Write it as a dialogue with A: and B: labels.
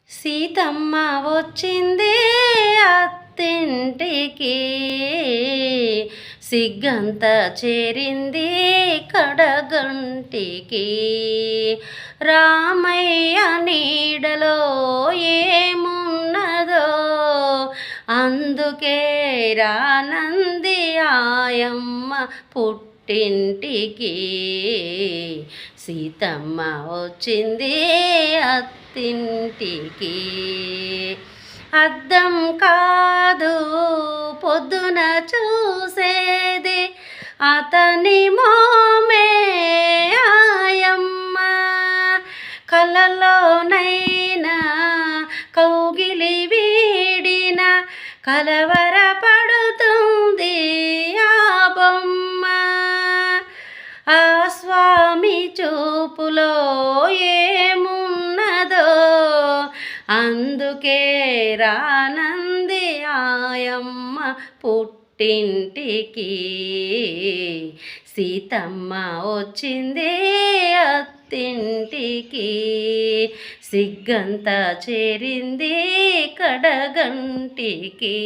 A: సీతమ్మ వచ్చింది అత్తింటికి, సిగ్గంత చేరింది కడగంటికి. రామయ్య నీడలో ఏమున్నదో, అందుకే రానంది ఆయమ్మ పుట్టింటికి. సీతమ్మ వచ్చింది అత్తింటికి. అద్దం కాదు పొద్దున చూసేది, అతని మోమే ఆయమ్మ. కలలోనైనా కౌగిలి వీడిన కలవరపడుతుంది ఆ బొమ్మ. ఆ స్వామి చూపులో ఏమున్నదో, అందుకే రానంది ఆయమ్మ పుట్టింటికి. సీతమ్మ వచ్చింది అత్తింటికి, సిగ్గంతా చేరింది కడగంటికి.